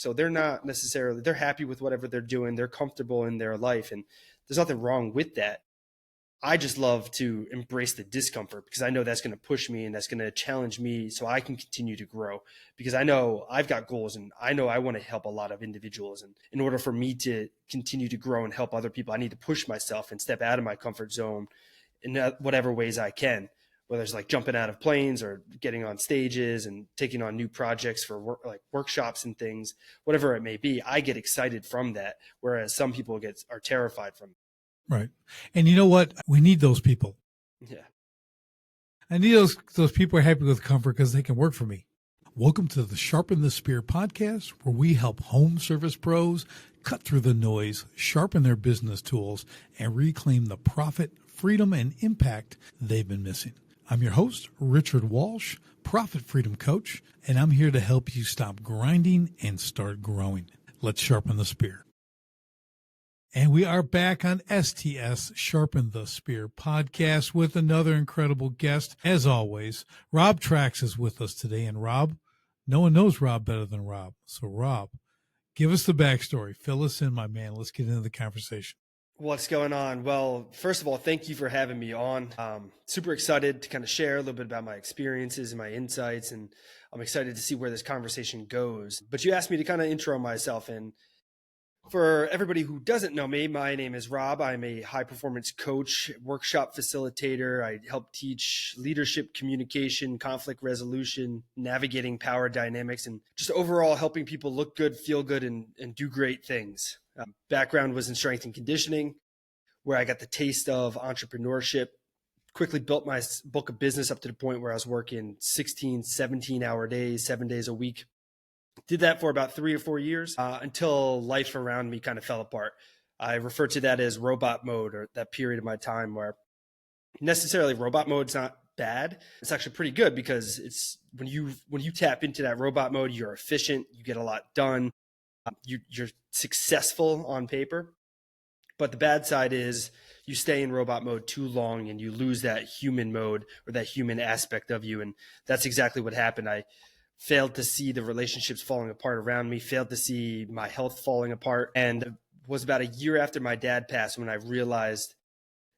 So they're not necessarily, they're happy with whatever they're doing. They're comfortable in their life. And there's nothing wrong with that. I just love to embrace the discomfort because I know that's going to push me and that's going to challenge me so I can continue to grow, because I know I've got goals and I know I want to help a lot of individuals. And in order for me to continue to grow and help other people, I need to push myself and step out of my comfort zone in whatever ways I can, whether it's like jumping out of planes or getting on stages and taking on new projects for work, like workshops and things, whatever it may be. I get excited from that, whereas some people are terrified from it. Right. And you know what? We need those people. Yeah. I need those people who are happy with comfort because they can work for me. Welcome to the Sharpen the Spear podcast, where we help home service pros cut through the noise, sharpen their business tools, and reclaim the profit, freedom, and impact they've been missing. I'm your host, Richard Walsh, Profit Freedom Coach, and I'm here to help you stop grinding and start growing. Let's sharpen the spear. And we are back on STS Sharpen the Spear podcast with another incredible guest. As always, Rob Tracz is with us today. And Rob, no one knows Rob better than Rob. So Rob, give us the backstory. Fill us in, my man. Let's get into the conversation. What's going on? Well, first of all, thank you for having me on. Super excited to kind of share a little bit about my experiences and my insights. And I'm excited to see where this conversation goes. But you asked me to kind of intro myself, and for everybody who doesn't know me, my name is Rob. I'm a high-performance coach, workshop facilitator. I help teach leadership, communication, conflict resolution, navigating power dynamics, and just overall helping people look good, feel good, and do great things. Background was in strength and conditioning, where I got the taste of entrepreneurship. Quickly built my book of business up to the point where I was working 16, 17-hour days, 7 days a week. Did that for about 3 or 4 years until life around me kind of fell apart. I refer to that as robot mode, or that period of my time where necessarily robot mode's not bad. It's actually pretty good, because it's when you tap into that robot mode, you're efficient, you get a lot done, you're successful on paper. But the bad side is you stay in robot mode too long and you lose that human mode or that human aspect of you. And that's exactly what happened. I failed to see the relationships falling apart around me, failed to see my health falling apart. And it was about a year after my dad passed when I realized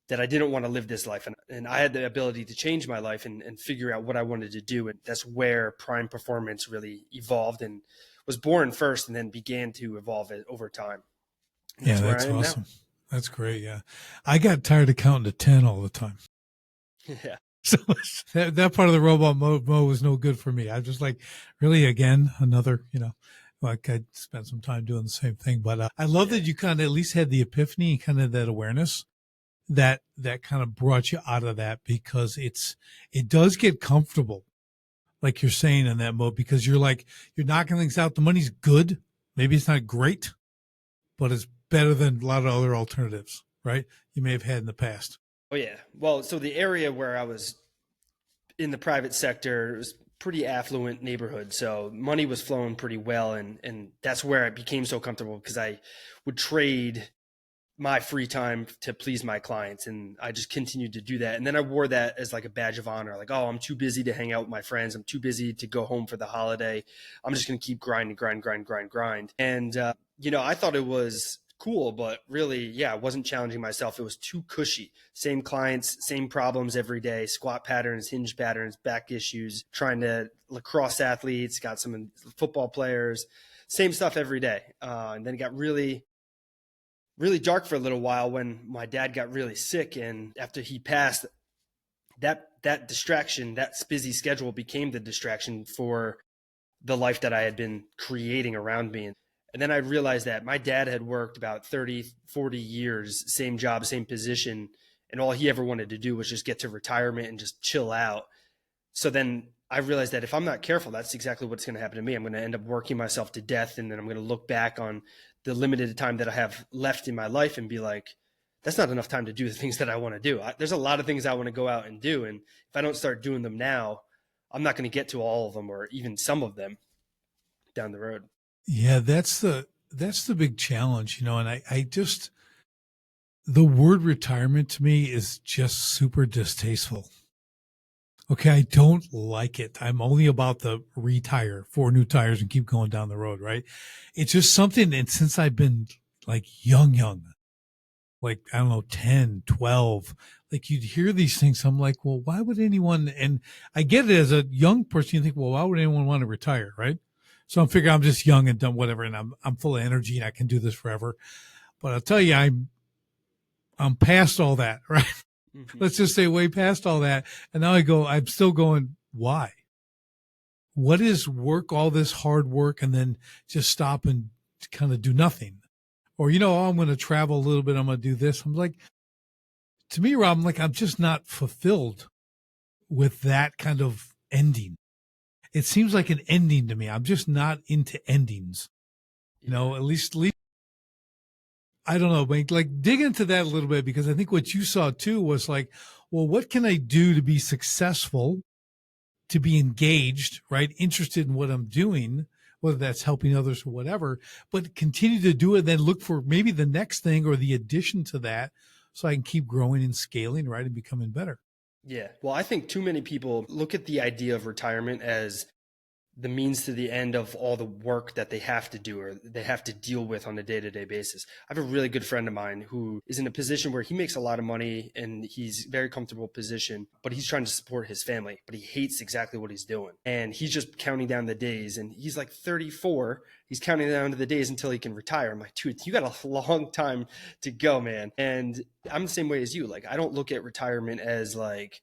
that I didn't want to live this life. And I had the ability to change my life and figure out what I wanted to do. And that's where Prime Performance really evolved and was born first and then began to evolve it over time. And yeah, that's awesome. Now. That's great. Yeah. I got tired of counting to 10 all the time. Yeah. So that part of the robot mode was no good for me. I just like, really, again, another, like I spent some time doing the same thing. But I love that you kind of at least had the epiphany and kind of that awareness that kind of brought you out of that, because it does get comfortable, like you're saying, in that mode, because you're knocking things out. The money's good. Maybe it's not great, but it's better than a lot of other alternatives, right? You may have had in the past. Oh, yeah. Well, so the area where I was in the private sector, it was pretty affluent neighborhood. So money was flowing pretty well. And that's where I became so comfortable, because I would trade my free time to please my clients. And I just continued to do that. And then I wore that as like a badge of honor. Like, oh, I'm too busy to hang out with my friends. I'm too busy to go home for the holiday. I'm just going to keep grinding. And, I thought it was cool, but really, I wasn't challenging myself. It was too cushy. Same clients, same problems every day, squat patterns, hinge patterns, back issues, trying to lacrosse athletes, got some football players, same stuff every day. And then it got really, really dark for a little while when my dad got really sick. And after he passed, that distraction, that busy schedule became the distraction for the life that I had been creating around me. And then I realized that my dad had worked about 30, 40 years, same job, same position. And all he ever wanted to do was just get to retirement and just chill out. So then I realized that if I'm not careful, that's exactly what's going to happen to me. I'm going to end up working myself to death. And then I'm going to look back on the limited time that I have left in my life and be like, that's not enough time to do the things that I want to do. There's a lot of things I want to go out and do. And if I don't start doing them now, I'm not going to get to all of them, or even some of them down the road. Yeah, that's the big challenge, and I just, the word retirement to me is just super distasteful. Okay, I don't like it. I'm only about the retire, 4 new tires and keep going down the road, right? It's just something, and since I've been like young, like, I don't know, 10, 12, like you'd hear these things. I'm like, well, why would anyone, and I get it as a young person, you think, well, why would anyone want to retire, right? So I'm figuring I'm just young and done whatever, and I'm full of energy and I can do this forever. But I'll tell you, I'm past all that, right? Hmm. Let's just say way past all that. And now I'm still going, why? What is work, all this hard work, and then just stop and kind of do nothing? Or, oh, I'm going to travel a little bit. I'm going to do this. I'm like, to me, Rob, I'm just not fulfilled with that kind of ending. It seems like an ending to me. I'm just not into endings, Yeah. at least, I don't know, like dig into that a little bit, because I think what you saw too was like, well, what can I do to be successful, to be engaged, right? Interested in what I'm doing, whether that's helping others or whatever, but continue to do it, then look for maybe the next thing or the addition to that so I can keep growing and scaling, right? And becoming better. Yeah. Well, I think too many people look at the idea of retirement as the means to the end of all the work that they have to do or they have to deal with on a day-to-day basis. I have a really good friend of mine who is in a position where he makes a lot of money and he's very comfortable position, but he's trying to support his family, but he hates exactly what he's doing. And he's just counting down the days, and he's like 34. He's counting down to the days until he can retire. I'm like, dude, you got a long time to go, man. And I'm the same way as you. Like, I don't look at retirement as like,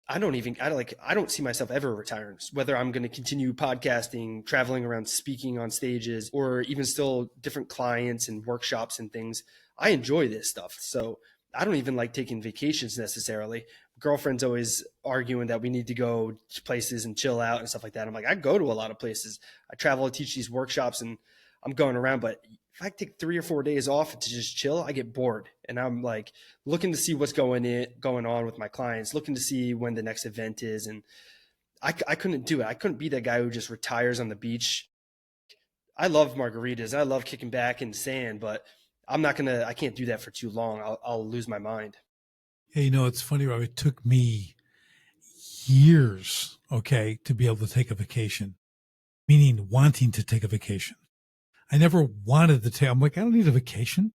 I don't see myself ever retiring, whether I'm going to continue podcasting, traveling around, speaking on stages, or even still different clients and workshops and things. I enjoy this stuff. So I don't even like taking vacations necessarily. Girlfriend's always arguing that we need to go to places and chill out and stuff like that. I'm like, I go to a lot of places. I travel, I teach these workshops, and I'm going around, but if I take 3 or 4 days off to just chill, I get bored. And I'm like looking to see what's going on with my clients, looking to see when the next event is. And I couldn't do it. I couldn't be that guy who just retires on the beach. I love margaritas. I love kicking back in the sand, but I can't do that for too long. I'll lose my mind. Hey, it's funny, Rob. It took me years, okay, to be able to take a vacation, meaning wanting to take a vacation. I never wanted to take, I'm like, I don't need a vacation.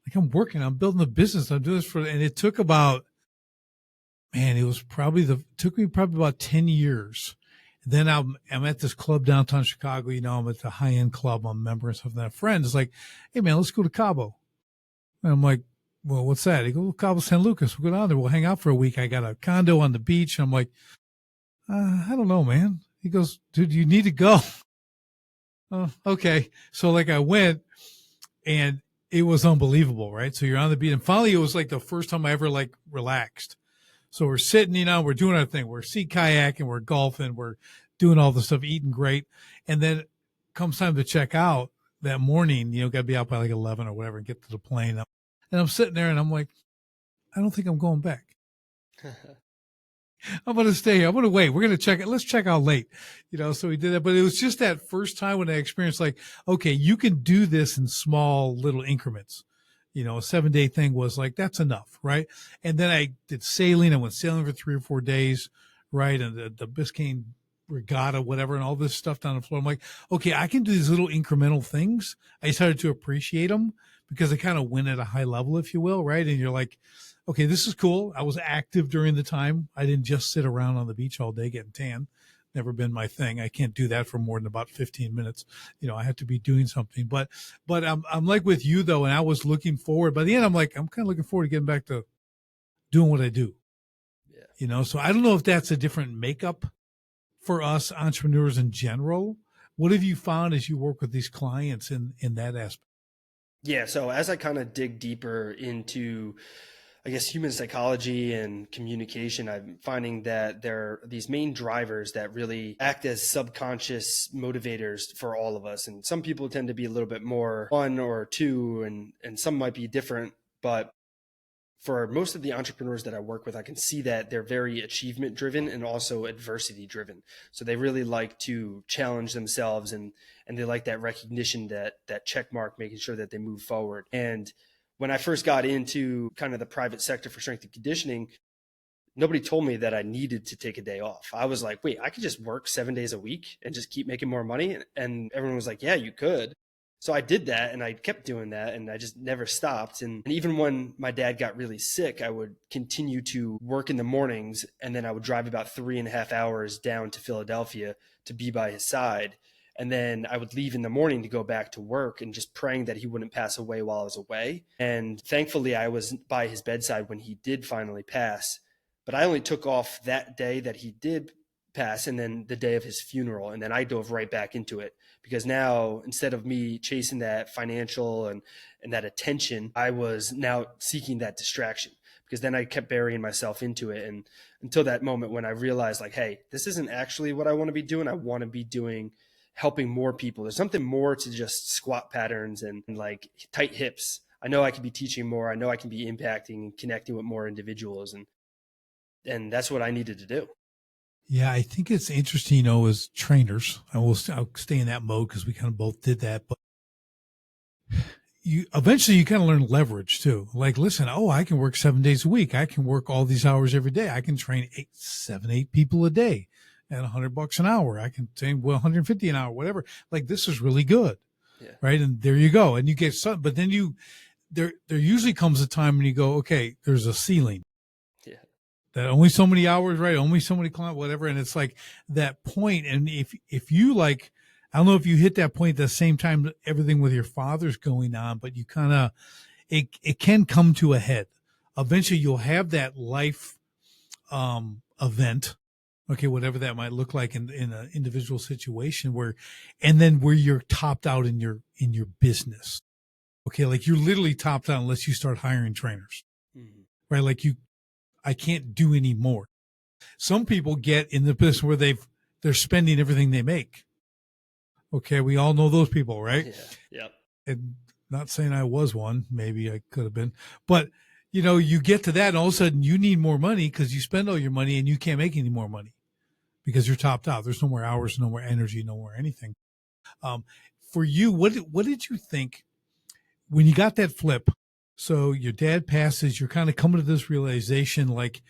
Like, I'm working, I'm building a business. I'm doing this and it took about, man, took me probably about 10 years. And then I'm at this club downtown Chicago. I'm at the high end club. I'm a member and stuff. And that friend is like, hey man, let's go to Cabo. And I'm like, well, what's that? He goes, well, Cabo San Lucas. We'll go down there. We'll hang out for a week. I got a condo on the beach. I'm like, I don't know, man. He goes, dude, you need to go. Oh, okay. So like I went, and it was unbelievable, right? So you're on the beach, and finally it was like the first time I ever like relaxed. So we're sitting, we're doing our thing. We're sea kayaking, we're golfing, we're doing all the stuff, eating great. And then comes time to check out that morning, got to be out by like 11 or whatever and get to the plane. And I'm sitting there and I'm like, I don't think I'm going back. I'm going to stay here. I'm going to wait. We're going to check it. Let's check out late, so we did that. But it was just that first time when I experienced like, okay, you can do this in small little increments. A 7-day thing was like, that's enough. Right. And then I did sailing. I went sailing for 3 or 4 days. Right. And the Biscayne regatta, whatever, and all this stuff down the floor. I'm like, okay, I can do these little incremental things. I started to appreciate them because they kind of win at a high level, if you will. Right. And you're like, okay, this is cool. I was active during the time. I didn't just sit around on the beach all day getting tan. Never been my thing. I can't do that for more than about 15 minutes. I have to be doing something. But I'm like with you though, and I was looking forward. By the end, I'm kind of looking forward to getting back to doing what I do. Yeah. So I don't know if that's a different makeup for us entrepreneurs in general. What have you found as you work with these clients in that aspect? Yeah. So as I kind of dig deeper into, I guess, human psychology and communication, I'm finding that there are these main drivers that really act as subconscious motivators for all of us. And some people tend to be a little bit more one or two, and some might be different. But for most of the entrepreneurs that I work with, I can see that they're very achievement driven and also adversity driven. So they really like to challenge themselves, and they like that recognition, that check mark, making sure that they move forward. And when I first got into kind of the private sector for strength and conditioning, nobody told me that I needed to take a day off. I was like, wait, I could just work 7 days a week and just keep making more money. And everyone was like, yeah, you could. So I did that and I kept doing that and I just never stopped. And even when my dad got really sick, I would continue to work in the mornings and then I would drive about 3.5 hours down to Philadelphia to be by his side. And then I would leave in the morning to go back to work and just praying that he wouldn't pass away while I was away. And thankfully, I was by his bedside when he did finally pass. But I only took off that day that he did pass and then the day of his funeral. And then I dove right back into it because now instead of me chasing that financial and that attention, I was now seeking that distraction because then I kept burying myself into it. And until that moment when I realized like, hey, this isn't actually what I want to be doing. I want to be doing helping more people. There's something more to just squat patterns and like tight hips. I know I can be teaching more. I know I can be impacting and connecting with more individuals. And that's what I needed to do. Yeah, I think it's interesting, as trainers, I'll stay in that mode because we kind of both did that. But you eventually kind of learn leverage too. Like, listen, I can work 7 days a week. I can work all these hours every day. I can train 8 people a day at $100 an hour. I can train 150 an hour, whatever. Like, this is really good. Yeah. Right. And there you go. And you get some, but then there usually comes a time when you go, okay, there's a ceiling. Yeah. That only so many hours, right? Only so many clients, whatever. And it's like that point. And if you like, I don't know if you hit that point at the same time that everything with your father's going on, but you kind of, it can come to a head. Eventually you'll have that life, event. Okay. Whatever that might look like in an individual situation where you're topped out in your business. Okay. Like you're literally topped out unless you start hiring trainers, right? Like I can't do any more. Some people get in the business where they're spending everything they make. Okay. We all know those people, right? Yeah. Yep. And not saying I was one, maybe I could have been, but you get to that and all of a sudden you need more money because you spend all your money and you can't make any more money because you're topped out. There's no more hours, no more energy, no more anything. For you, what did you think when you got that flip? So your dad passes, you're kind of coming to this realization, like,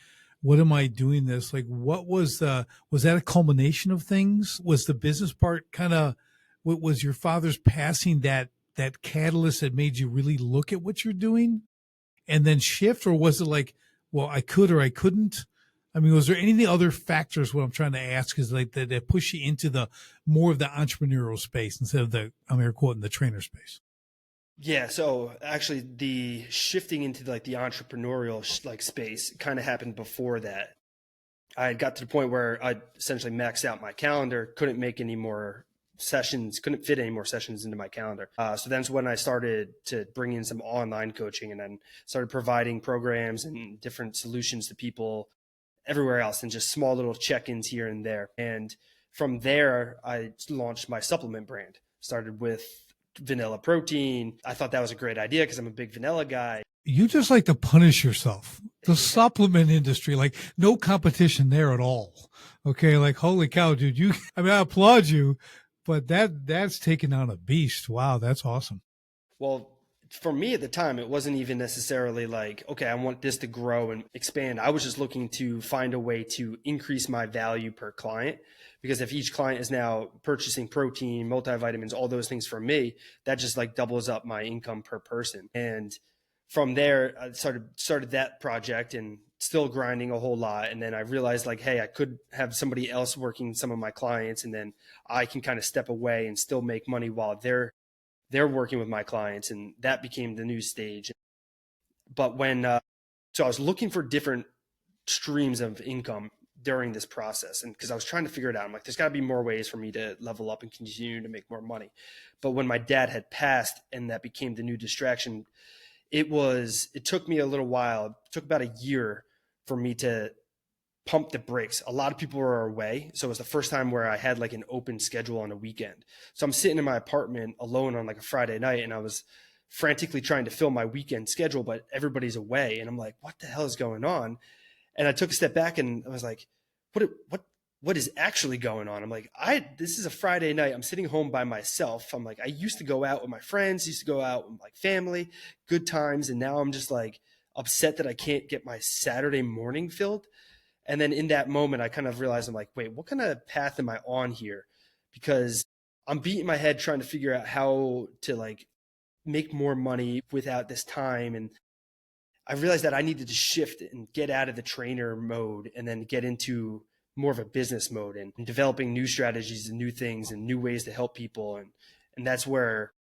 what am I doing this? Like, was that a culmination of things? Was the business part kind of, what was your father's passing that catalyst that made you really look at what you're doing and then shift? Or was it like, well, I could, or I couldn't? I mean, was there any other factors? What I'm trying to ask is like that push you into the more of the entrepreneurial space instead of I'm air quoting the trainer space. Yeah. So actually the shifting into like the entrepreneurial space kind of happened before that. I got to the point where I essentially maxed out my calendar, couldn't make any more sessions, couldn't fit any more sessions into my calendar. So that's when I started to bring in some online coaching and then started providing programs and different solutions to people everywhere else and just small little check-ins here and there. And from there, I launched my supplement brand. Started with vanilla protein. I thought that was a great idea because I'm a big vanilla guy. You just like to punish yourself. The supplement industry, like no competition there at all. Okay. Like, holy cow, dude, I applaud you, but that's taking on a beast. Wow. That's awesome. Well, for me at the time, it wasn't even necessarily like, okay, I want this to grow and expand. I was just looking to find a way to increase my value per client. Because if each client is now purchasing protein, multivitamins, all those things from me, that just like doubles up my income per person. And from there, I started that project and still grinding a whole lot. And then I realized like, hey, I could have somebody else working some of my clients, and then I can kind of step away and still make money while they're working with my clients. And that became the new stage. But so I was looking for different streams of income during this process. And because I was trying to figure it out, I'm like, there's got to be more ways for me to level up and continue to make more money. But when my dad had passed and that became the new distraction, it took me a little while. It took about a year for me to pump the brakes. A lot of people were away. So it was the first time where I had like an open schedule on a weekend. So I'm sitting in my apartment alone on like a Friday night and I was frantically trying to fill my weekend schedule, but everybody's away. And I'm like, what the hell is going on? And I took a step back and I was like, what is actually going on? I'm like, this is a Friday night. I'm sitting home by myself. I'm like, I used to go out with my friends, used to go out with like family, good times. And now I'm just like upset that I can't get my Saturday morning filled. And then in that moment, I kind of realized, I'm like, wait, what kind of path am I on here? Because I'm beating my head trying to figure out how to like make more money without this time. And I realized that I needed to shift and get out of the trainer mode and then get into more of a business mode and developing new strategies and new things and new ways to help people. And that's where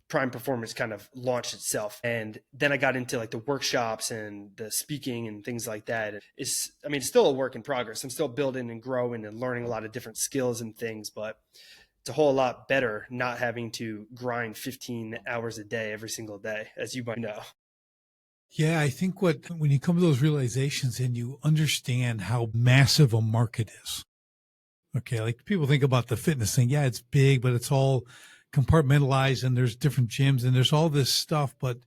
Prime Performance kind of launched itself. And then I got into like the workshops and the speaking and things like that. It's still a work in progress. I'm still building and growing and learning a lot of different skills and things, but it's a whole lot better not having to grind 15 hours a day every single day, as you might know. Yeah, I think when you come to those realizations and you understand how massive a market is, okay, like people think about the fitness thing. Yeah, it's big, but it's all compartmentalized and there's different gyms and there's all this stuff. But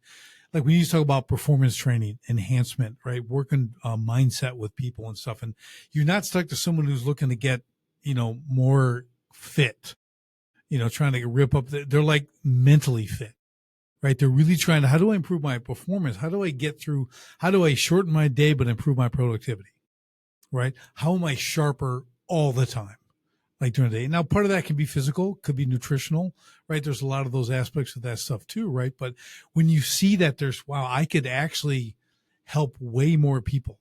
like when you talk about performance training, enhancement, right? Working mindset with people and stuff. And you're not stuck to someone who's looking to get, more fit, trying to rip up. They're like mentally fit, right? They're really trying to, how do I improve my performance? How do I shorten my day, but improve my productivity, right? How am I sharper all the time? Like during the day. Now, part of that can be physical, could be nutritional, right? There's a lot of those aspects of that stuff too, right? But when you see that wow, I could actually help way more people,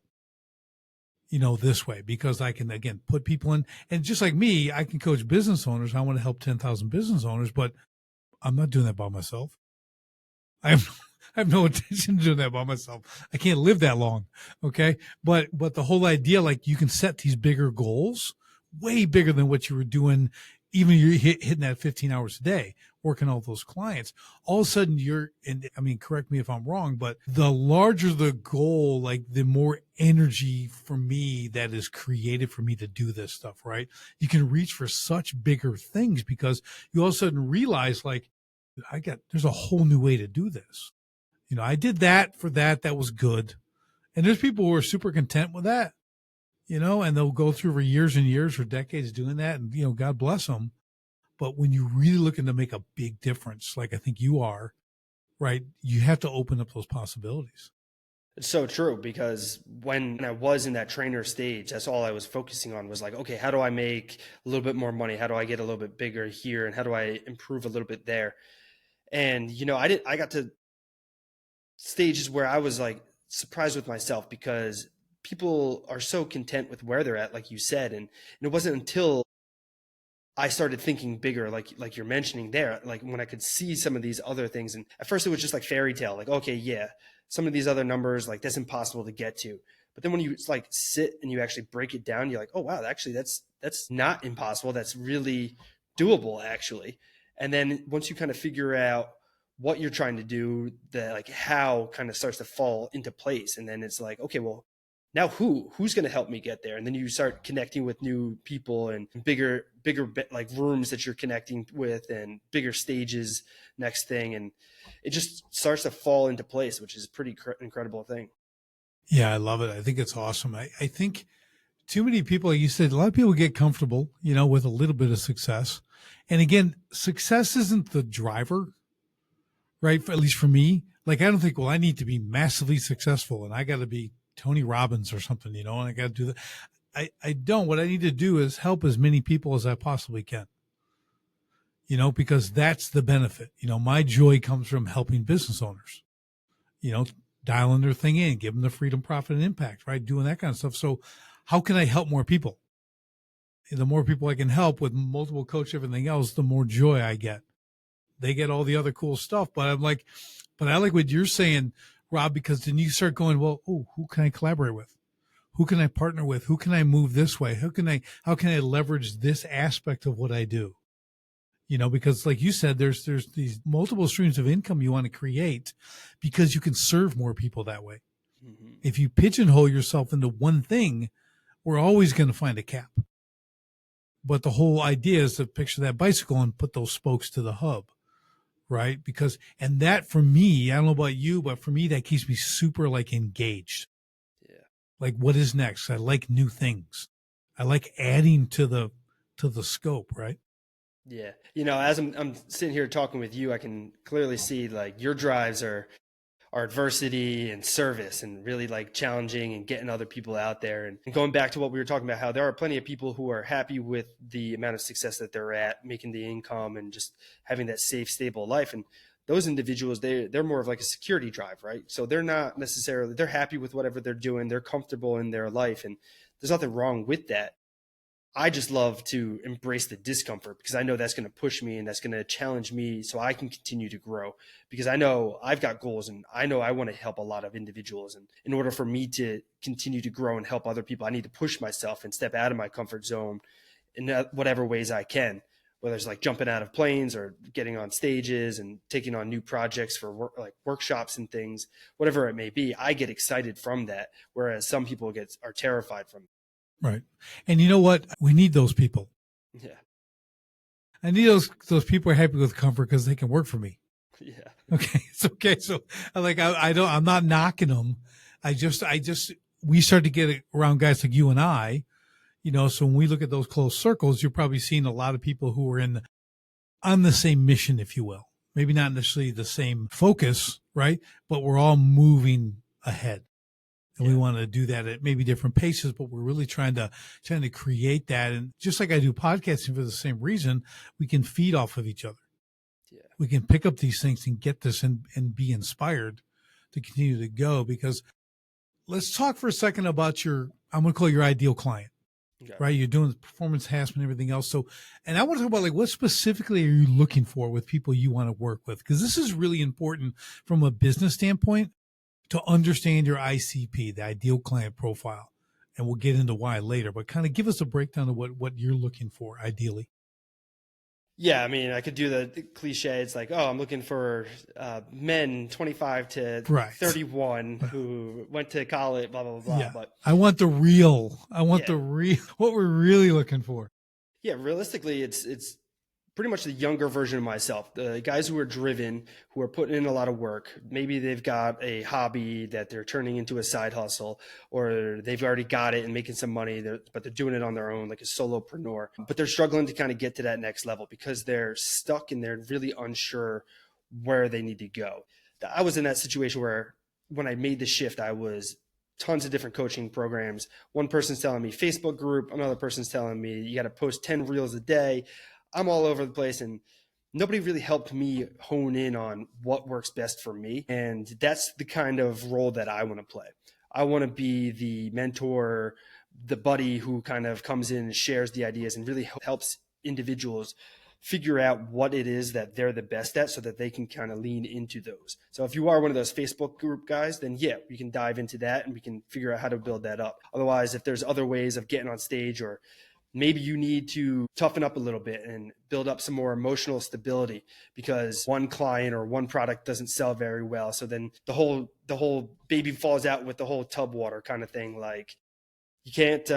this way, because I can, again, put people in, and just like me, I can coach business owners. I want to help 10,000 business owners, but I'm not doing that by myself. I have, I have no intention of doing that by myself. I can't live that long. Okay. But the whole idea, like you can set these bigger goals, way bigger than what you were doing. Even you're hitting that 15 hours a day, working all those clients, all of a sudden correct me if I'm wrong, but the larger the goal, like the more energy for me that is created for me to do this stuff, right? You can reach for such bigger things because you all of a sudden realize like, there's a whole new way to do this. I did that for that. That was good. And there's people who are super content with that, and they'll go through for years and years or decades doing that. And, God bless them. But when you're really looking to make a big difference, like I think you are, right, you have to open up those possibilities. It's so true, because when I was in that trainer stage, that's all I was focusing on was like, okay, how do I make a little bit more money? How do I get a little bit bigger here? And how do I improve a little bit there? And, I got to stages where I was like surprised with myself because people are so content with where they're at, like you said. And it wasn't until I started thinking bigger, like you're mentioning there, like when I could see some of these other things. And at first it was just like fairy tale, like, okay, yeah, some of these other numbers, like that's impossible to get to. But then when you like sit and you actually break it down, you're like, oh wow, actually that's not impossible. That's really doable actually. And then once you kind of figure out what you're trying to do, the like how kind of starts to fall into place. And then it's like, okay, well, now who's going to help me get there? And then you start connecting with new people and bigger like rooms that you're connecting with and bigger stages next thing. And it just starts to fall into place, which is a pretty incredible thing. Yeah, I love it. I think it's awesome. I think too many people, like you said, a lot of people get comfortable, with a little bit of success. And again, success isn't the driver, right? At least for me, like, I don't think, well, I need to be massively successful and I got to be Tony Robbins or something, and I got to do that. I don't. What I need to do is help as many people as I possibly can, because that's the benefit. My joy comes from helping business owners, dialing their thing in, give them the freedom, profit, and impact, right? Doing that kind of stuff. So how can I help more people? The more people I can help with multiple coach, everything else, the more joy I get. They get all the other cool stuff. But I like what you're saying, Rob, because then you start going, well, who can I collaborate with? Who can I partner with? Who can I move this way? How can I leverage this aspect of what I do? Because like you said, there's these multiple streams of income you want to create because you can serve more people that way. Mm-hmm. If you pigeonhole yourself into one thing, we're always going to find a cap. But the whole idea is to picture that bicycle and put those spokes to the hub, right? And that for me, I don't know about you, but for me, that keeps me super like engaged. Yeah. Like what is next? I like new things. I like adding to the scope, right? Yeah. As I'm sitting here talking with you, I can clearly see like your drives are our adversity and service and really like challenging and getting other people out there. And going back to what we were talking about, how there are plenty of people who are happy with the amount of success that they're at, making the income and just having that safe, stable life. And those individuals, they're more of like a security drive, right? So they're not necessarily, they're happy with whatever they're doing. They're comfortable in their life. And there's nothing wrong with that. I just love to embrace the discomfort because I know that's going to push me and that's going to challenge me so I can continue to grow, because I know I've got goals and I know I want to help a lot of individuals. And in order for me to continue to grow and help other people, I need to push myself and step out of my comfort zone in whatever ways I can, whether it's like jumping out of planes or getting on stages and taking on new projects for work, like workshops and things, whatever it may be. I get excited from that, whereas some people are terrified from it. Right. And you know what? We need those people. Yeah. I need those people who are happy with comfort because they can work for me. Yeah. Okay. It's okay. So I'm not knocking them. We start to get around guys like you and I, so when we look at those close circles, you're probably seeing a lot of people who are on the same mission, if you will. Maybe not necessarily the same focus, right? But we're all moving ahead. And we want to do that at maybe different paces, but we're really trying to create that. And just like I do podcasting for the same reason, we can feed off of each other. Yeah. We can pick up these things and get this and be inspired to continue to go. Because let's talk for a second about I'm going to call it your ideal client, right? You're doing performance enhancement, everything else. So, and I want to talk about like, what specifically are you looking for with people you want to work with? Because this is really important from a business standpoint, to understand your ICP, the ideal client profile. And we'll get into why later, but kind of give us a breakdown of what you're looking for ideally. Yeah, I mean, I could do the cliche. It's like, oh, I'm looking for men 25 to 31 who went to college, blah, blah, blah. Yeah. But I want the real, what we're really looking for. Yeah, realistically, it's pretty much the younger version of myself, the guys who are driven, who are putting in a lot of work. Maybe they've got a hobby that they're turning into a side hustle, or they've already got it and making some money, but they're doing it on their own, like a solopreneur. But they're struggling to kind of get to that next level because they're stuck and they're really unsure where they need to go. I was in that situation where when I made the shift, I was tons of different coaching programs. One person's telling me Facebook group, another person's telling me you got to post 10 reels a day. I'm all over the place, and nobody really helped me hone in on what works best for me. And that's the kind of role that I want to play. I want to be the mentor, the buddy who kind of comes in and shares the ideas and really helps individuals figure out what it is that they're the best at so that they can kind of lean into those. So if you are one of those Facebook group guys, then yeah, we can dive into that and we can figure out how to build that up. Otherwise, if there's other ways of getting on stage, or maybe you need to toughen up a little bit and build up some more emotional stability because one client or one product doesn't sell very well. So then the whole baby falls out with the whole tub water kind of thing. Like you can't,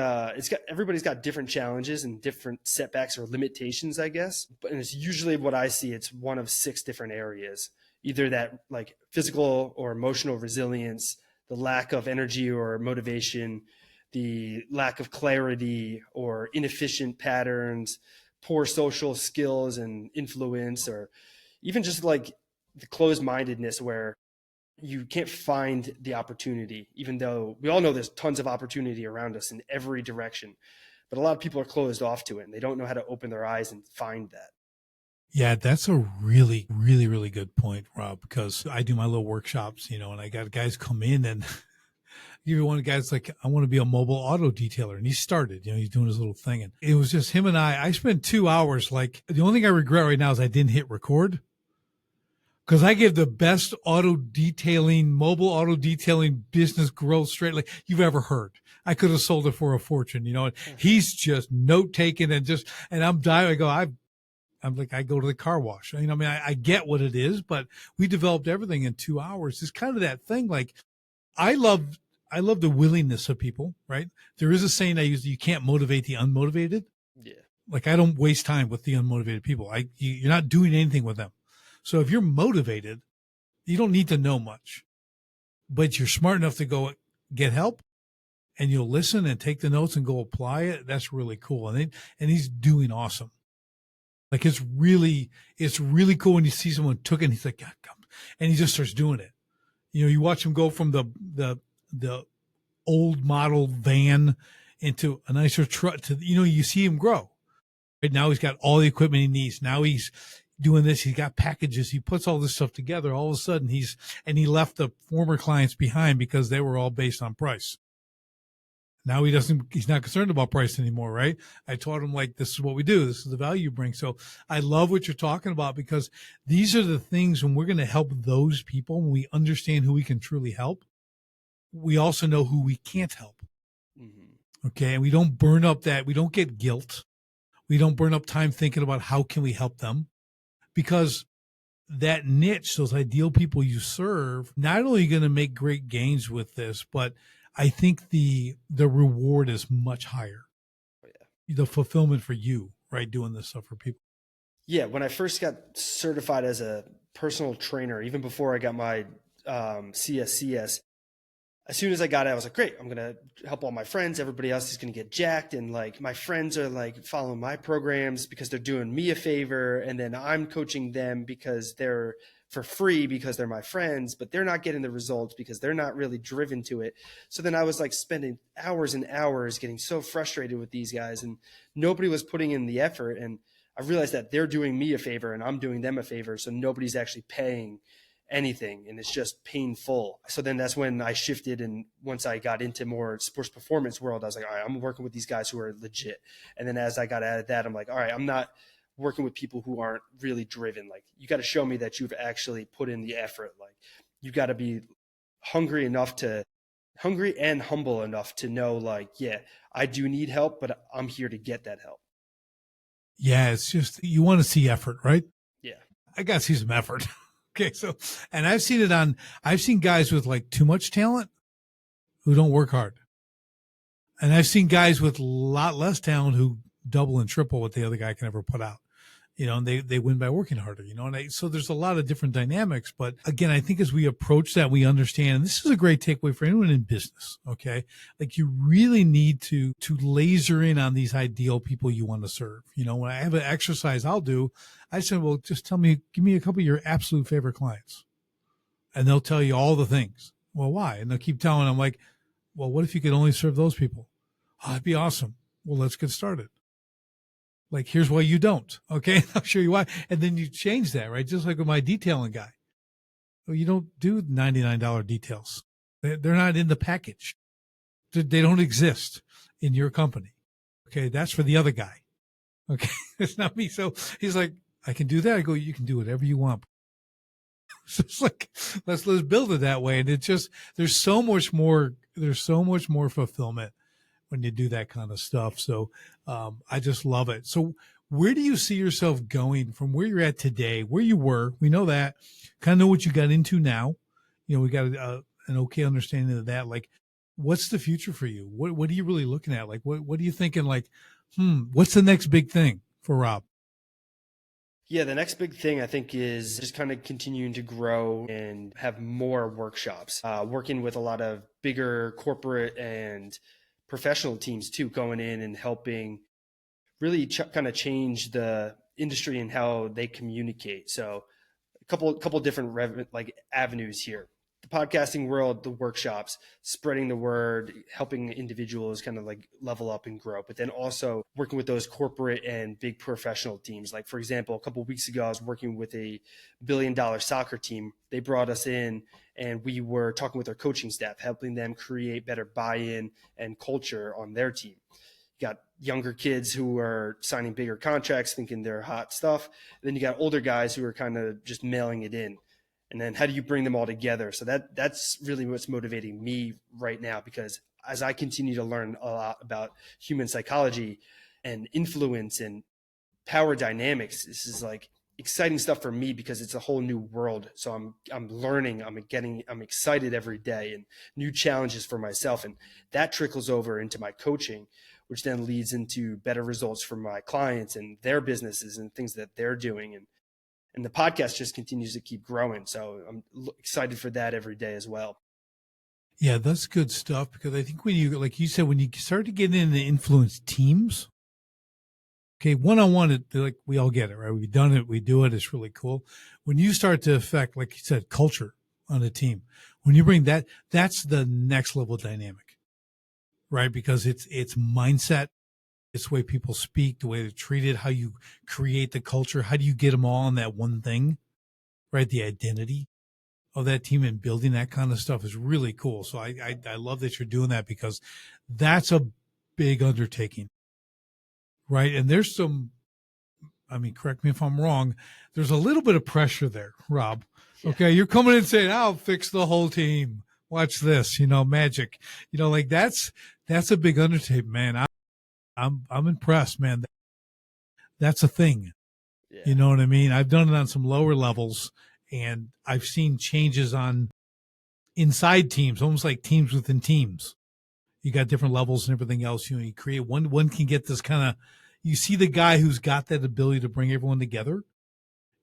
everybody's got different challenges and different setbacks or limitations, I guess. But it's usually what I see, it's one of 6 different areas, either that like physical or emotional resilience, the lack of energy or motivation, the lack of clarity or inefficient patterns, poor social skills and influence, or even just like the closed-mindedness where you can't find the opportunity, even though we all know there's tons of opportunity around us in every direction. But a lot of people are closed off to it and they don't know how to open their eyes and find that. Yeah, that's a really, really, really good point, Rob, because I do my little workshops, and I got guys come in and give you one of the guys like, I want to be a mobile auto detailer. And he started, he's doing his little thing. And it was just him and I spent 2 hours. Like the only thing I regret right now is I didn't hit record, because I gave the best mobile auto detailing business growth straight like you've ever heard. I could have sold it for a fortune, and he's just note taking and I'm dying. I'm like, I go to the car wash. I get what it is, but we developed everything in 2 hours. It's kind of that thing. Like I love the willingness of people, right? There is a saying I use, you can't motivate the unmotivated. Yeah. Like I don't waste time with the unmotivated people. You're not doing anything with them. So if you're motivated, you don't need to know much, but you're smart enough to go get help and you'll listen and take the notes and go apply it. That's really cool. And he's doing awesome. Like it's really cool when you see someone took it and he's like, God, come. And he just starts doing it. You watch them go from the old model van into a nicer truck to, you see him grow. Right now he's got all the equipment he needs. Now he's doing this. He's got packages. He puts all this stuff together. All of a sudden he left the former clients behind because they were all based on price. Now he's not concerned about price anymore, right? I taught him, like, this is what we do. This is the value you bring. So I love what you're talking about, because these are the things when we're going to help those people, when we understand who we can truly help, we also know who we can't help. Mm-hmm. Okay. And we don't burn up we don't get guilt. We don't burn up time thinking about how can we help them, because that niche, those ideal people you serve, not only going to make great gains with this, but I think the reward is much higher. Oh, yeah. The fulfillment for you, right? Doing this stuff for people. Yeah. When I first got certified as a personal trainer, even before I got my CSCS, as soon as I got it, I was like, great, I'm going to help all my friends. Everybody else is going to get jacked. And like, my friends are like following my programs because they're doing me a favor. And then I'm coaching them because they're for free, because they're my friends, but they're not getting the results because they're not really driven to it. So then I was like spending hours and hours getting so frustrated with these guys, and nobody was putting in the effort. And I realized that they're doing me a favor and I'm doing them a favor. So nobody's actually paying anything, and it's just painful. So then that's when I shifted, and once I got into more sports performance world, I was like, all right, I'm working with these guys who are legit. And then as I got out of that, I'm like, all right, I'm not working with people who aren't really driven. Like, you got to show me that you've actually put in the effort. Like, you got to be hungry and humble enough to know, like, yeah, I do need help, but I'm here to get that help. Yeah. It's just, you want to see effort, right? Yeah. I got to see some effort. Okay. So, and I've seen guys with like too much talent who don't work hard. And I've seen guys with a lot less talent who double and triple what the other guy can ever put out, and they win by working harder, and so there's a lot of different dynamics. But again, I think as we approach that, we understand, and this is a great takeaway for anyone in business. Okay. Like, you really need to laser in on these ideal people you want to serve. When I have an exercise I'll do, I say, well, just give me a couple of your absolute favorite clients. And they'll tell you all the things. Well, why? And they'll keep telling them, like, well, what if you could only serve those people? Oh, that'd be awesome. Well, let's get started. Like, here's why you don't. Okay. I'll show you why. And then you change that, right? Just like with my detailing guy. Well, you don't do $99 details. They're not in the package. They don't exist in your company. Okay. That's for the other guy. Okay. It's not me. So he's like, I can do that. I go, you can do whatever you want. So it's like, let's build it that way. And it's just, there's so much more fulfillment when you do that kind of stuff. So I just love it. So where do you see yourself going from where you're at today, where you were? We know that, kind of know what you got into now. We got an okay understanding of that. Like, what's the future for you? What are you really looking at? Like, what are you thinking? Like, what's the next big thing for Rob? Yeah, the next big thing I think is just kind of continuing to grow and have more workshops, working with a lot of bigger corporate and professional teams too, going in and helping really kind of change the industry and how they communicate. So a couple different avenues here. The podcasting world, the workshops, spreading the word, helping individuals kind of like level up and grow, but then also working with those corporate and big professional teams. Like, for example, a couple of weeks ago, I was working with a $1 billion soccer team. They brought us in and we were talking with their coaching staff, helping them create better buy-in and culture on their team. You got younger kids who are signing bigger contracts, thinking they're hot stuff. And then you got older guys who are kind of just mailing it in. And then how do you bring them all together? So that's really what's motivating me right now, because as I continue to learn a lot about human psychology and influence and power dynamics, this is like exciting stuff for me because it's a whole new world. So I'm learning, I'm excited every day, and new challenges for myself. And that trickles over into my coaching, which then leads into better results for my clients and their businesses and things that they're doing. And the podcast just continues to keep growing. So I'm excited for that every day as well. Yeah, that's good stuff, because I think when you, like you said, when you start to get into influence teams, okay, one-on-one, like, we all get it, right? We've done it. We do it. It's really cool. When you start to affect, like you said, culture on a team. When you bring that, that's the next level dynamic, right? Because it's mindset. It's the way people speak, the way they're treated, how you create the culture. How do you get them all on that one thing, right? The identity of that team and building that kind of stuff is really cool. So I love that you're doing that, because that's a big undertaking, right? And there's some, I mean, correct me if I'm wrong, there's a little bit of pressure there, Rob. Yeah. Okay. You're coming in saying, I'll fix the whole team. Watch this, magic, like that's a big undertaking, man. I'm impressed, man. That's a thing. Yeah. You know what I mean? I've done it on some lower levels, and I've seen changes on inside teams, almost like teams within teams. You got different levels and everything else. You create one can get this kind of, you see the guy who's got that ability to bring everyone together,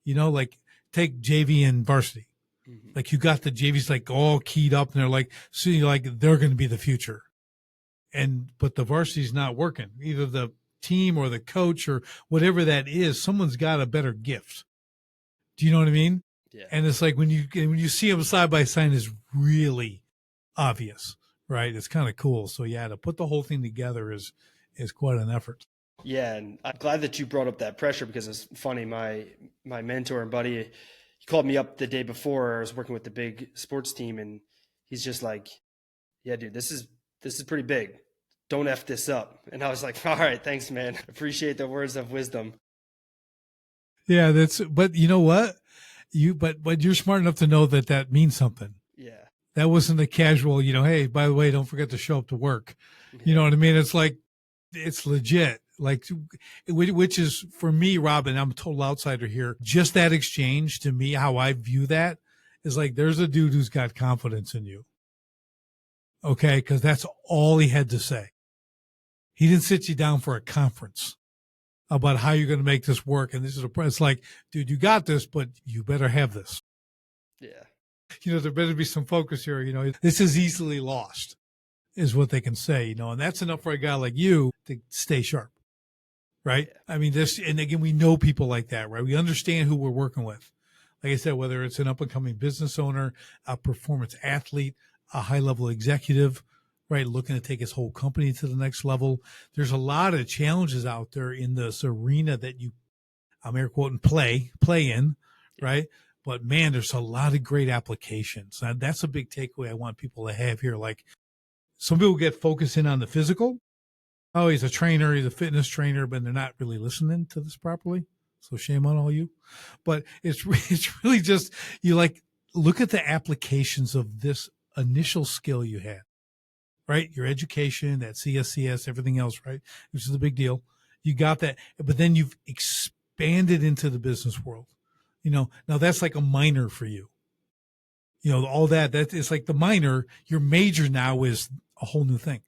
like take JV and varsity. Mm-hmm. Like you got the JVs like all keyed up, and they're like, so you're like, they're going to be the future. But the varsity's not working. Either the team or the coach or whatever that is, someone's got a better gift. Do you know what I mean? Yeah. And it's like when you see them side by side, it's really obvious, right? It's kind of cool. So yeah, to put the whole thing together is quite an effort. Yeah, and I'm glad that you brought up that pressure, because it's funny. My mentor and buddy, he called me up the day before. I was working with the big sports team, and he's just like, "Yeah, dude, this is pretty big. Don't F this up." And I was like, "All right, thanks, man. Appreciate the words of wisdom." Yeah, but you know what? But you're smart enough to know that means something. Yeah. That wasn't a casual, hey, by the way, don't forget to show up to work. Yeah. You know what I mean? It's like, it's legit. Like, which is for me, Robin, I'm a total outsider here. Just that exchange, to me, how I view that is like, there's a dude who's got confidence in you. Okay. Because that's all he had to say. He didn't sit you down for a conference about how you're going to make this work. And it's like, dude, you got this, but you better have this. Yeah. There better be some focus here. This is easily lost, is what they can say, and that's enough for a guy like you to stay sharp. Right. Yeah. I mean, and again, we know people like that, right? We understand who we're working with. Like I said, whether it's an up and coming business owner, a performance athlete, a high level executive, right, looking to take his whole company to the next level. There's a lot of challenges out there in this arena that I'm air quoting, play in, right? But man, there's a lot of great applications. And that's a big takeaway I want people to have here. Like, some people get focused in on the physical. Oh, he's a trainer, he's a fitness trainer, but they're not really listening to this properly. So shame on all you. But it's really just, look at the applications of this initial skill you had. Right? Your education, that CSCS, everything else, right? Which is a big deal. You got that, but then you've expanded into the business world. Now that's like a minor for you. All that is like the minor. Your major now is a whole new thing,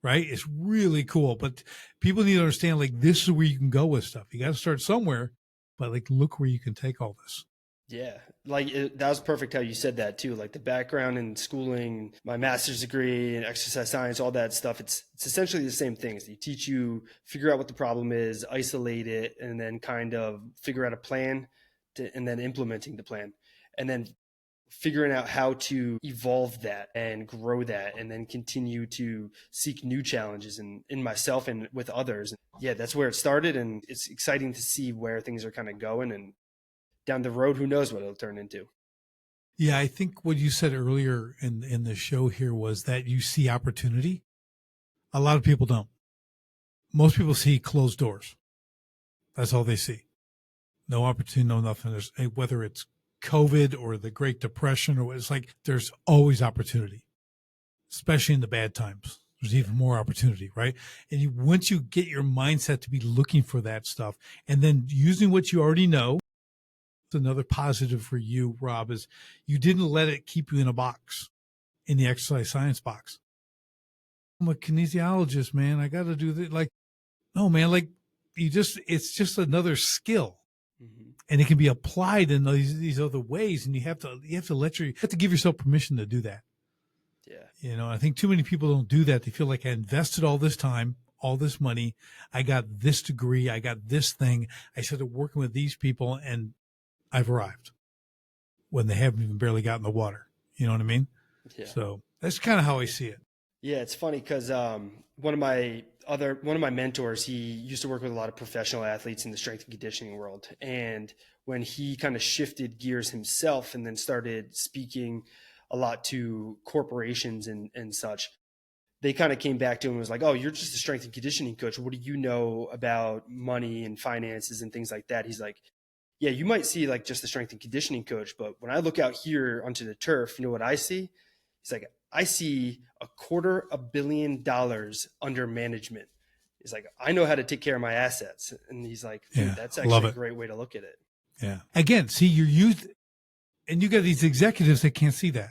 right? It's really cool. But people need to understand, like, this is where you can go with stuff. You got to start somewhere, but like, look where you can take all this. Yeah, that was perfect how you said that too. Like the background in schooling, my master's degree in exercise science, all that stuff. It's essentially the same things. They teach you, figure out what the problem is, isolate it, and then kind of figure out a plan, and then implementing the plan, and then figuring out how to evolve that and grow that, and then continue to seek new challenges in myself and with others. Yeah, that's where it started, and it's exciting to see where things are kind of going, and down the road, who knows what it'll turn into. Yeah, I think what you said earlier in the show here was that you see opportunity. A lot of people don't. Most people see closed doors. That's all they see. No opportunity, no nothing. There's, whether it's COVID or the Great Depression, or it's like, there's always opportunity, especially in the bad times. There's even more opportunity, right? And once you get your mindset to be looking for that stuff, and then using what you already know, another positive for you, Rob, is you didn't let it keep you in a box, in the exercise science box. I'm a kinesiologist, man. I got to do that. Like, no, man, like it's just another skill. Mm-hmm. And it can be applied in these other ways. And you have to give yourself permission to do that. Yeah. I think too many people don't do that. They feel like, I invested all this time, all this money. I got this degree. I got this thing. I started working with these people, and I've arrived. when they haven't even barely gotten the water. You know what I mean? Yeah. So that's kind of how I see it. Yeah, it's funny because one of my mentors, he used to work with a lot of professional athletes in the strength and conditioning world. And when he kind of shifted gears himself and then started speaking a lot to corporations and such, they kind of came back to him and was like, "Oh, you're just a strength and conditioning coach. What do you know about money and finances and things like that?" He's like, "Yeah, you might see like just the strength and conditioning coach, but when I look out here onto the turf, you know what I see?" He's like, "I see $250 million under management." He's like, "I know how to take care of my assets." And he's like, "Dude, that's actually a great way to look at it." Yeah. Again, see, you're used, and you got these executives that can't see that.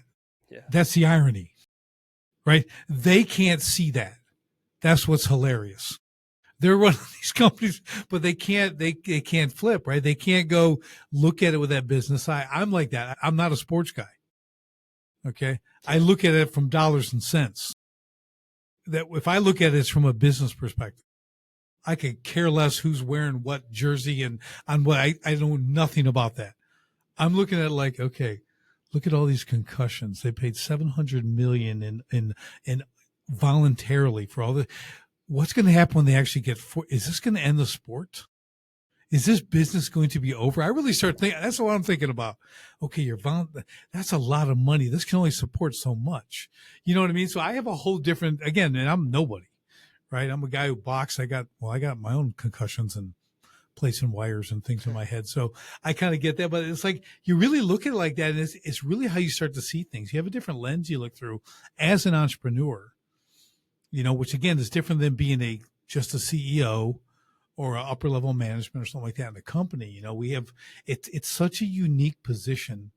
Yeah. That's the irony, right? They can't see that. That's what's hilarious. They're running these companies, but they can't flip, right? They can't go look at it with that business eye. I'm like that. I'm not a sports guy. Okay. I look at it from dollars and cents. That if I look at it from a business perspective, I could care less who's wearing what jersey and on what. I know nothing about that. I'm looking at it like, okay, look at all these concussions. They paid $700 million in voluntarily for all the. What's going to happen when they actually get? Is this going to end the sport? Is this business going to be over? I really start thinking. That's what I'm thinking about. Okay, that's a lot of money. This can only support so much. You know what I mean? So I have a whole different. Again, and I'm nobody, right? I'm a guy who boxed. I got my own concussions and placing wires and things in my head. So I kind of get that, but it's like, you really look at it like that. And it's really how you start to see things. You have a different lens you look through as an entrepreneur, you know, which again is different than being just a CEO or an upper level management or something like that in a company. You know, we have, it's such a unique position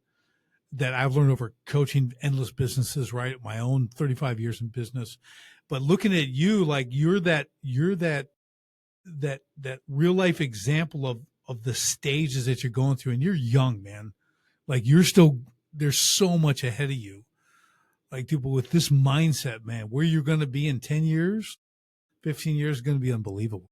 that I've learned over coaching endless businesses, right? My own 35 years in business, but looking at you, like you're that real life example of the stages that you're going through, and you're young, man. Like there's so much ahead of you. Like people with this mindset, man, where you're going to be in 10 years, 15 years is going to be unbelievable.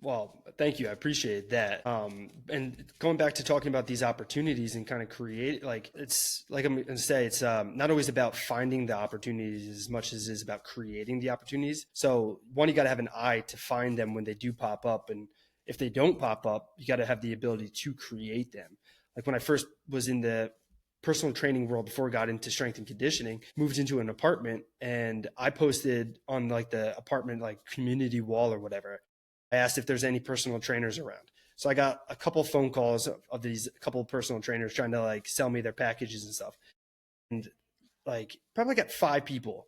Well, thank you. I appreciate that. And going back to talking about these opportunities and kind of create, like, it's like I'm going to say, it's not always about finding the opportunities as much as it is about creating the opportunities. So one, you got to have an eye to find them when they do pop up. And if they don't pop up, you got to have the ability to create them. Like when I first was in the personal training world before I got into strength and conditioning, moved into an apartment, and I posted on like the apartment, like community wall or whatever. I asked if there's any personal trainers around. So I got a couple of phone calls of these couple of personal trainers trying to like sell me their packages and stuff. And like probably got 5 people.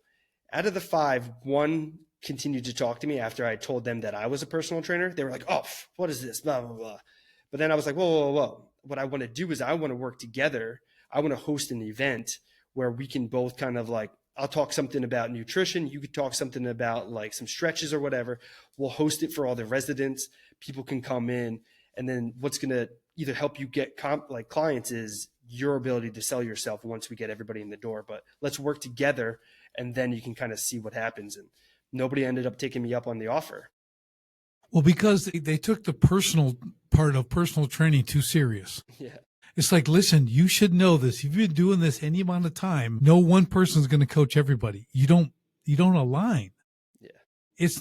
Out of the 5, one continued to talk to me after I told them that I was a personal trainer. They were like, "Oh, what is this? Blah, blah, blah." But then I was like, whoa. What I want to do is I want to work together. I want to host an event where we can both kind of like, I'll talk something about nutrition. You could talk something about like some stretches or whatever. We'll host it for all the residents. People can come in. And then what's going to either help you get like clients is your ability to sell yourself once we get everybody in the door. But let's work together, and then you can kind of see what happens. And nobody ended up taking me up on the offer. Well, because they took the personal part of personal training too serious. Yeah. It's like, listen, you should know this. If you've been doing this any amount of time, no one person is going to coach everybody. You don't align. Yeah. It's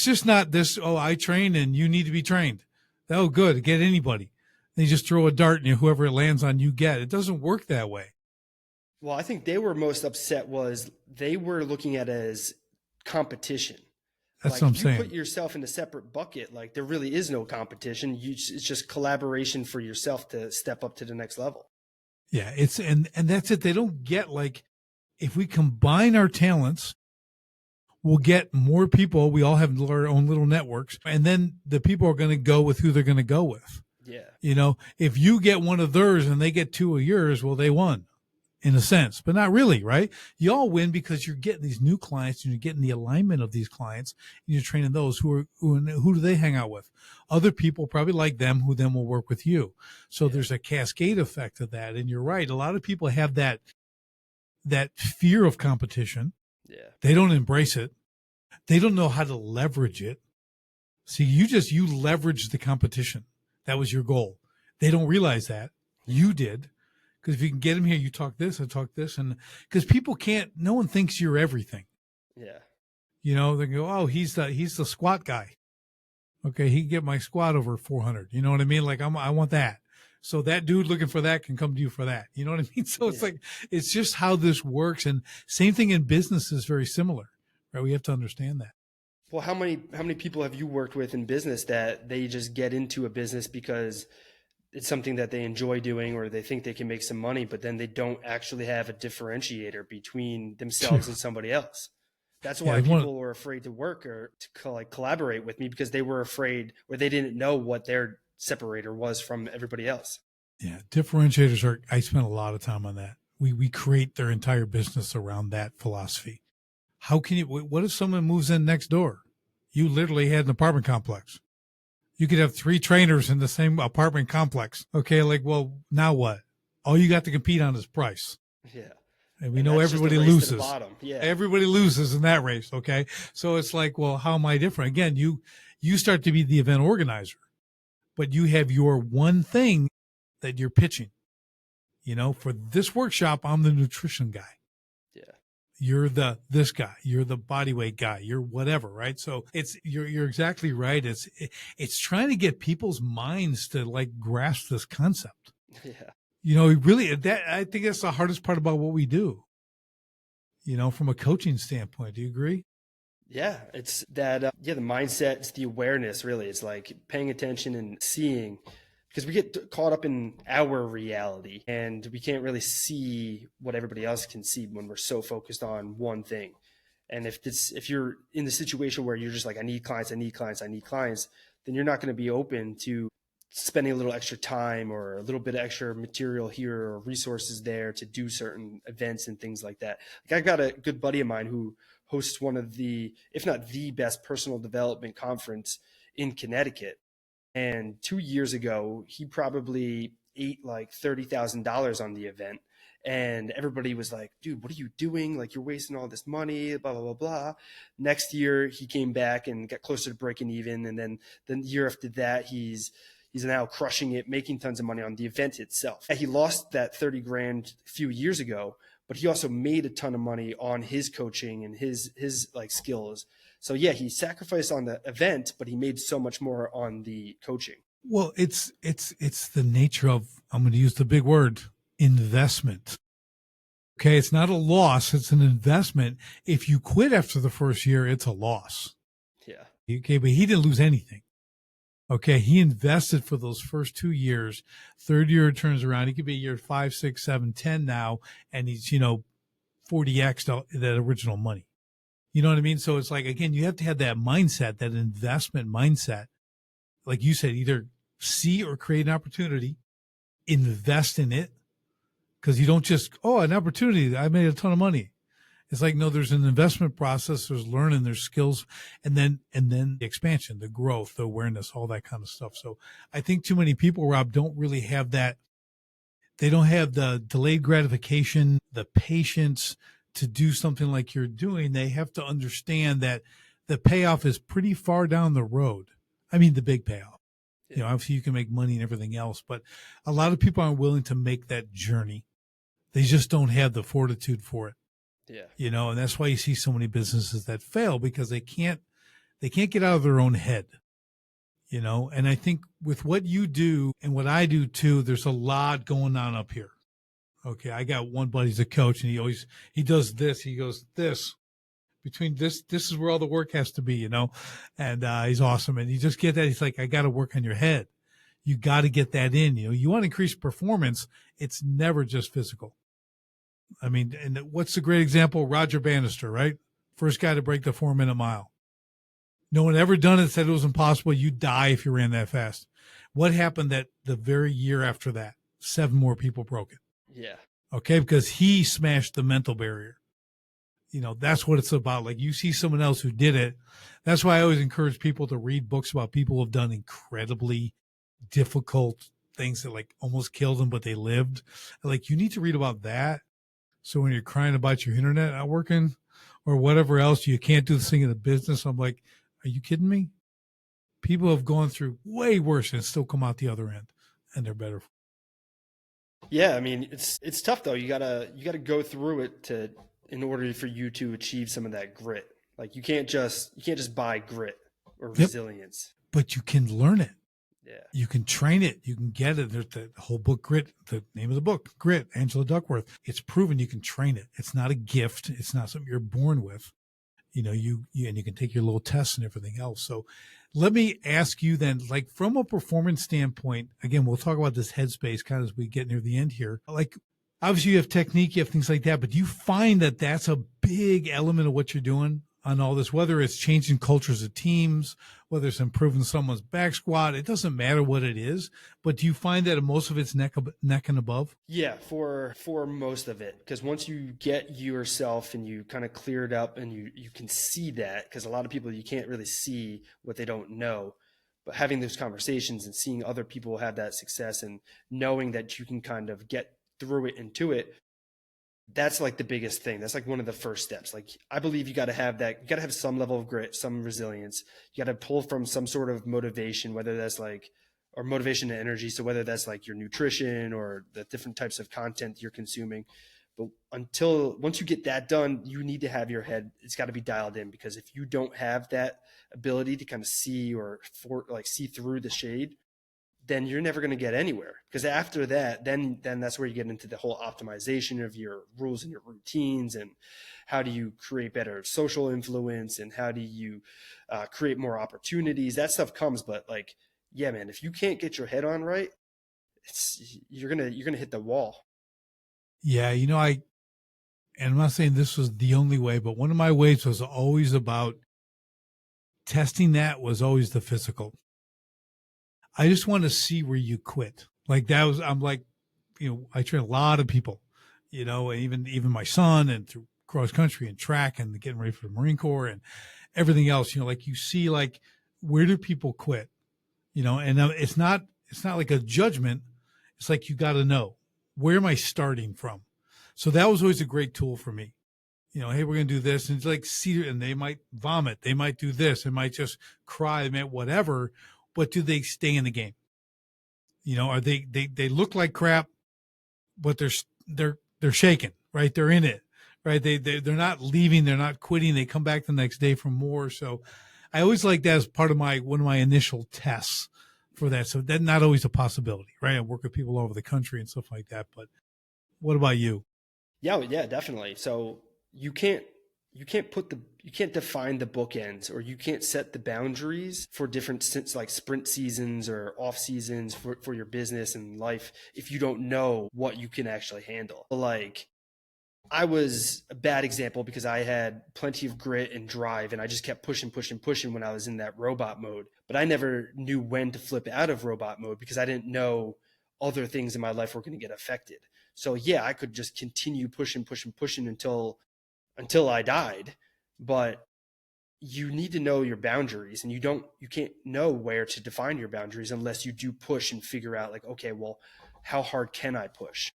just not this, oh, I train and you need to be trained. Oh, good. Get anybody. They just throw a dart and whoever it lands on, you get. It doesn't work that way. Well, I think they were most upset was they were looking at it as competition. That's like, what I'm saying. You put yourself in a separate bucket. Like there really is no competition. It's just collaboration for yourself to step up to the next level. Yeah, and that's it. They don't get, like, if we combine our talents, we'll get more people. We all have our own little networks, and then the people are going to go with who they're going to go with. Yeah. You know, if you get one of theirs and they get 2 of yours, well, they won. In a sense, but not really, right? You all win because you're getting these new clients and you're getting the alignment of these clients, and you're training those who do they hang out with? Other people probably like them, who then will work with you. So there's a cascade effect of that. And you're right. A lot of people have that fear of competition. Yeah. They don't embrace it. They don't know how to leverage it. See, you leverage the competition. That was your goal. They don't realize that. You did. Because if you can get them here, you talk this, I talk this. And because people can't, no one thinks you're everything. Yeah. You know, they go, oh, he's the squat guy. Okay, he can get my squat over 400. You know what I mean? Like I want that. So that dude looking for that can come to you for that. You know what I mean? So it's like, it's just how this works. And same thing in business is very similar, right? We have to understand that. Well, how many people have you worked with in business that they just get into a business because it's something that they enjoy doing or they think they can make some money, but then they don't actually have a differentiator between themselves and somebody else? That's why people were afraid to work or to collaborate with me, because they were afraid or they didn't know what their separator was from everybody else. Yeah. Differentiators are, I spent a lot of time on that. We create their entire business around that philosophy. How can you, what if someone moves in next door? You literally had an apartment complex. You could have 3 trainers in the same apartment complex. Okay. Like, well, now what? All you got to compete on is price. Yeah. And we know everybody loses. Yeah. Everybody loses in that race. Okay. So it's like, well, how am I different? Again, you start to be the event organizer, but you have your one thing that you're pitching. You know, for this workshop, I'm the nutrition guy. Yeah. You're this guy, you're the body weight guy, you're whatever, right? So you're exactly right. It's trying to get people's minds to like grasp this concept. Yeah. You know, really, I think that's the hardest part about what we do, you know, from a coaching standpoint. Do you agree? Yeah. It's that, the mindset, it's the awareness, really. It's like paying attention and seeing, because we get caught up in our reality and we can't really see what everybody else can see when we're so focused on one thing. And if you're in the situation where you're just like, I need clients, then you're not going to be open to spending a little extra time or a little bit of extra material here or resources there to do certain events and things like that. Like, I got a good buddy of mine who hosts one of the, if not the best personal development conference in Connecticut. And 2 years ago, he probably ate like $30,000 on the event. And everybody was like, dude, what are you doing? Like, you're wasting all this money, blah, blah, blah, blah. Next year, he came back and got closer to breaking even. And then the year after that, he's now crushing it, making tons of money on the event itself. He lost that 30 grand a few years ago, but he also made a ton of money on his coaching and his like skills. So yeah, he sacrificed on the event, but he made so much more on the coaching. Well, it's the nature of, I'm going to use the big word, investment. Okay. It's not a loss. It's an investment. If you quit after the first year, it's a loss. Yeah. Okay. But he didn't lose anything. Okay. He invested for those first 2 years. Third year it turns around. He could be year 5, 6, 7, 10 now. And he's, 40x that original money. You know what I mean? So it's like, again, you have to have that mindset, that investment mindset. Like you said, either see or create an opportunity, invest in it. Cause you don't just, an opportunity. I made a ton of money. It's like, no, there's an investment process. There's learning, there's skills, and then the expansion, the growth, the awareness, all that kind of stuff. So I think too many people, Rob, don't really have that. They don't have the delayed gratification, the patience to do something like you're doing. They have to understand that the payoff is pretty far down the road. I mean, the big payoff. Yeah. Obviously you can make money and everything else, but a lot of people aren't willing to make that journey. They just don't have the fortitude for it. Yeah. And that's why you see so many businesses that fail, because they can't get out of their own head, and I think with what you do and what I do too, there's a lot going on up here. Okay. I got one buddy's a coach and he does this. He goes, this is where all the work has to be, and he's awesome. And you just get that. He's like, I got to work on your head. You got to get that in, you want to increase performance. It's never just physical. I mean, and what's the great example? Roger Bannister, right? First guy to break the 4-minute mile. No one ever done it, said it was impossible. You die if you ran that fast. What happened that the very year after that? 7 more people broke it. Yeah. Okay. Because he smashed the mental barrier. That's what it's about. Like, you see someone else who did it. That's why I always encourage people to read books about people who have done incredibly difficult things that like almost killed them, but they lived. Like, you need to read about that. So when you're crying about your internet not working or whatever else, you can't do this thing in the business. I'm like, are you kidding me? People have gone through way worse and still come out the other end, and they're better. Yeah, I mean, it's tough though. You gotta go through it to in order for you to achieve some of that grit. Like you can't just buy grit or Yep. resilience. But you can learn it. Yeah. You can train it. You can get it. There's the whole book, Grit, the name of the book, Grit, Angela Duckworth. It's proven you can train it. It's not a gift. It's not something you're born with. And you can take your little tests and everything else. So let me ask you then, like from a performance standpoint, again, we'll talk about this headspace kind of as we get near the end here. Like obviously you have technique, you have things like that, but do you find that that's a big element of what you're doing on all this, whether it's changing cultures of teams, whether it's improving someone's back squat, it doesn't matter what it is, but do you find that most of it's neck and above? Yeah, for most of it, because once you get yourself and you kind of clear it up and you can see that, because a lot of people you can't really see what they don't know, but having those conversations and seeing other people have that success and knowing that you can kind of get through it and to it, that's like the biggest thing. That's like one of the first steps. Like I believe you got to have that. You got to have some level of grit, some resilience. You got to pull from some sort of motivation, whether that's like or motivation and energy. So whether that's like your nutrition or the different types of content you're consuming. But until once you get that done, you need to have your head. It's got to be dialed in because if you don't have that ability to kind of see or see through the shade, then you're never going to get anywhere because after that then that's where you get into the whole optimization of your rules and your routines and how do you create better social influence and how do you create more opportunities. That stuff comes, but like yeah man, if you can't get your head on right, you're gonna hit the wall. Yeah. And I'm not saying this was the only way, but one of my ways was always about testing that was always the physical. I just want to see where you quit. Like that was, I'm like, I train a lot of people, even my son and through cross country and track and getting ready for the Marine Corps and everything else, like you see, like, where do people quit? And it's not like a judgment. It's like, you got to know, where am I starting from? So that was always a great tool for me. Hey, we're going to do this. And it's like, see, and they might vomit. They might do this. They might just cry. They might whatever. But do they stay in the game? Are they look like crap, but they're shaking, right? They're in it, right? They're not leaving. They're not quitting. They come back the next day for more. So I always like that as part of one of my initial tests for that. So that's not always a possibility, right? I work with people all over the country and stuff like that. But what about you? Yeah, definitely. So you can't you can't define the bookends or you can't set the boundaries for different like sprint seasons or off seasons for your business and life if you don't know what you can actually handle. Like I was a bad example because I had plenty of grit and drive and I just kept pushing when I was in that robot mode. But I never knew when to flip out of robot mode because I didn't know other things in my life were going to get affected. So yeah, I could just continue pushing until I died. But you need to know your boundaries and you can't know where to define your boundaries unless you do push and figure out like, okay, well, how hard can I push?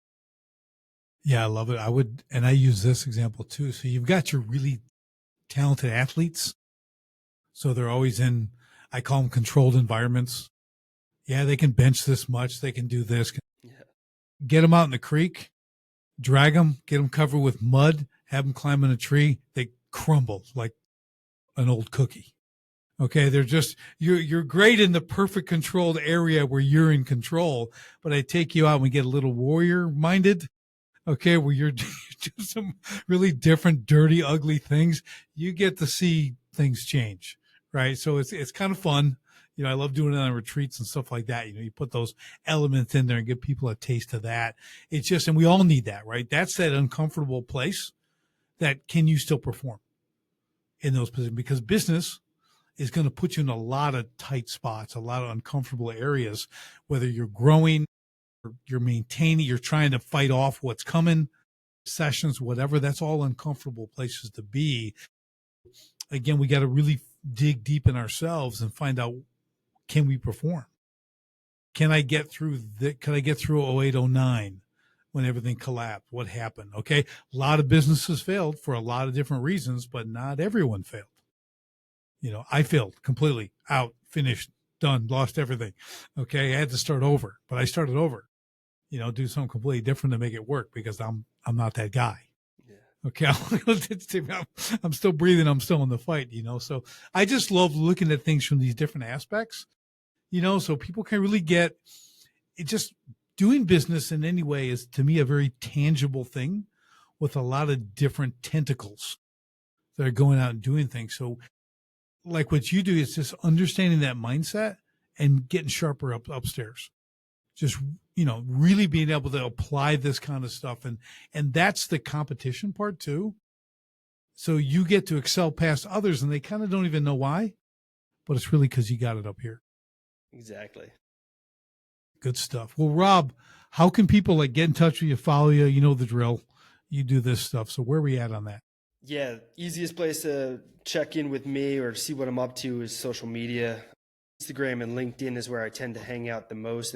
Yeah, I love it. And I use this example too. So you've got your really talented athletes. So they're always I call them controlled environments. Yeah, they can bench this much. They can do this. Yeah. Get them out in the creek, drag them, get them covered with mud, have them climb in a tree. They crumble like an old cookie. Okay. They're just, you're great in the perfect controlled area where you're in control, but I take you out and we get a little warrior minded. Okay. Where you're doing some really different, dirty, ugly things. You get to see things change. Right. So it's kind of fun. I love doing it on retreats and stuff like that. You put those elements in there and give people a taste of that. It's just, and we all need that, right? That's that uncomfortable place that can you still perform in those positions, because business is going to put you in a lot of tight spots, a lot of uncomfortable areas, whether you're growing or you're maintaining, you're trying to fight off what's coming, sessions, whatever. That's all uncomfortable places to be. Again, we got to really dig deep in ourselves and find out, can we perform? Can I get through can I get through 08, 09 when everything collapsed? What happened? Okay. A lot of businesses failed for a lot of different reasons, but not everyone failed. I failed completely, out, finished, done, lost everything. Okay. I had to start over, but I started over. do something completely different to make it work because I'm not that guy. Yeah. Okay. I'm still breathing. I'm still in the fight, so I just love looking at things from these different aspects, so people can really get it. Just doing business in any way is to me a very tangible thing with a lot of different tentacles that are going out and doing things. So like what you do is just understanding that mindset and getting sharper upstairs. Just, really being able to apply this kind of stuff. And that's the competition part too. So you get to excel past others and they kind of don't even know why, but it's really because you got it up here. Exactly. Good stuff. Well, Rob, how can people get in touch with you, follow you? You know the drill. You do this stuff. So where are we at on that? Yeah. Easiest place to check in with me or see what I'm up to is social media. Instagram and LinkedIn is where I tend to hang out the most.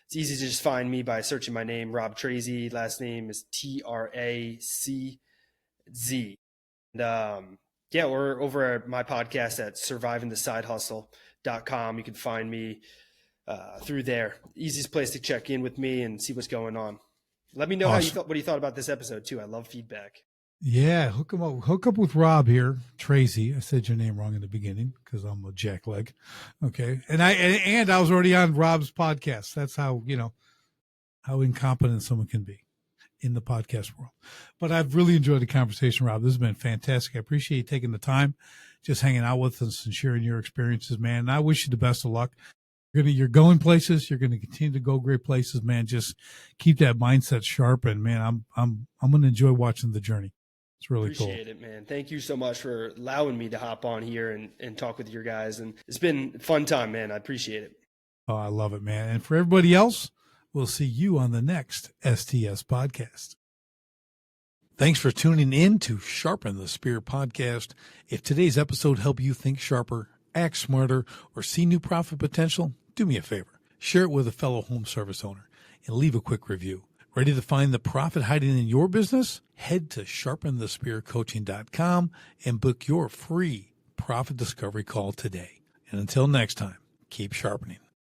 It's easy to just find me by searching my name, Rob Tracz. Last name is Tracz. And or over at my podcast at survivingthesidehustle.com. You can find me through there. Easiest place to check in with me and see what's going on. Let me know Awesome. what you thought about this episode too. I love feedback. Yeah, hook up with Rob here, Tracy. I said your name wrong in the beginning because I'm a jackleg. Okay, and I was already on Rob's podcast. That's how how incompetent someone can be in the podcast world. But I've really enjoyed the conversation, Rob. This has been fantastic. I appreciate you taking the time, just hanging out with us and sharing your experiences, man. And I wish you the best of luck. You're going places. You're going to continue to go great places, man. Just keep that mindset sharp, and man, I'm going to enjoy watching the journey. It's really cool. Appreciate it, man. Thank you so much for allowing me to hop on here and talk with your guys. And it's been a fun time, man. I appreciate it. Oh, I love it, man. And for everybody else, we'll see you on the next STS podcast. Thanks for tuning in to Sharpen the Spear podcast. If today's episode helped you think sharper, act smarter, or see new profit potential, do me a favor. Share it with a fellow home service owner and leave a quick review. Ready to find the profit hiding in your business? Head to sharpenthespearcoaching.com and book your free profit discovery call today. And until next time, keep sharpening.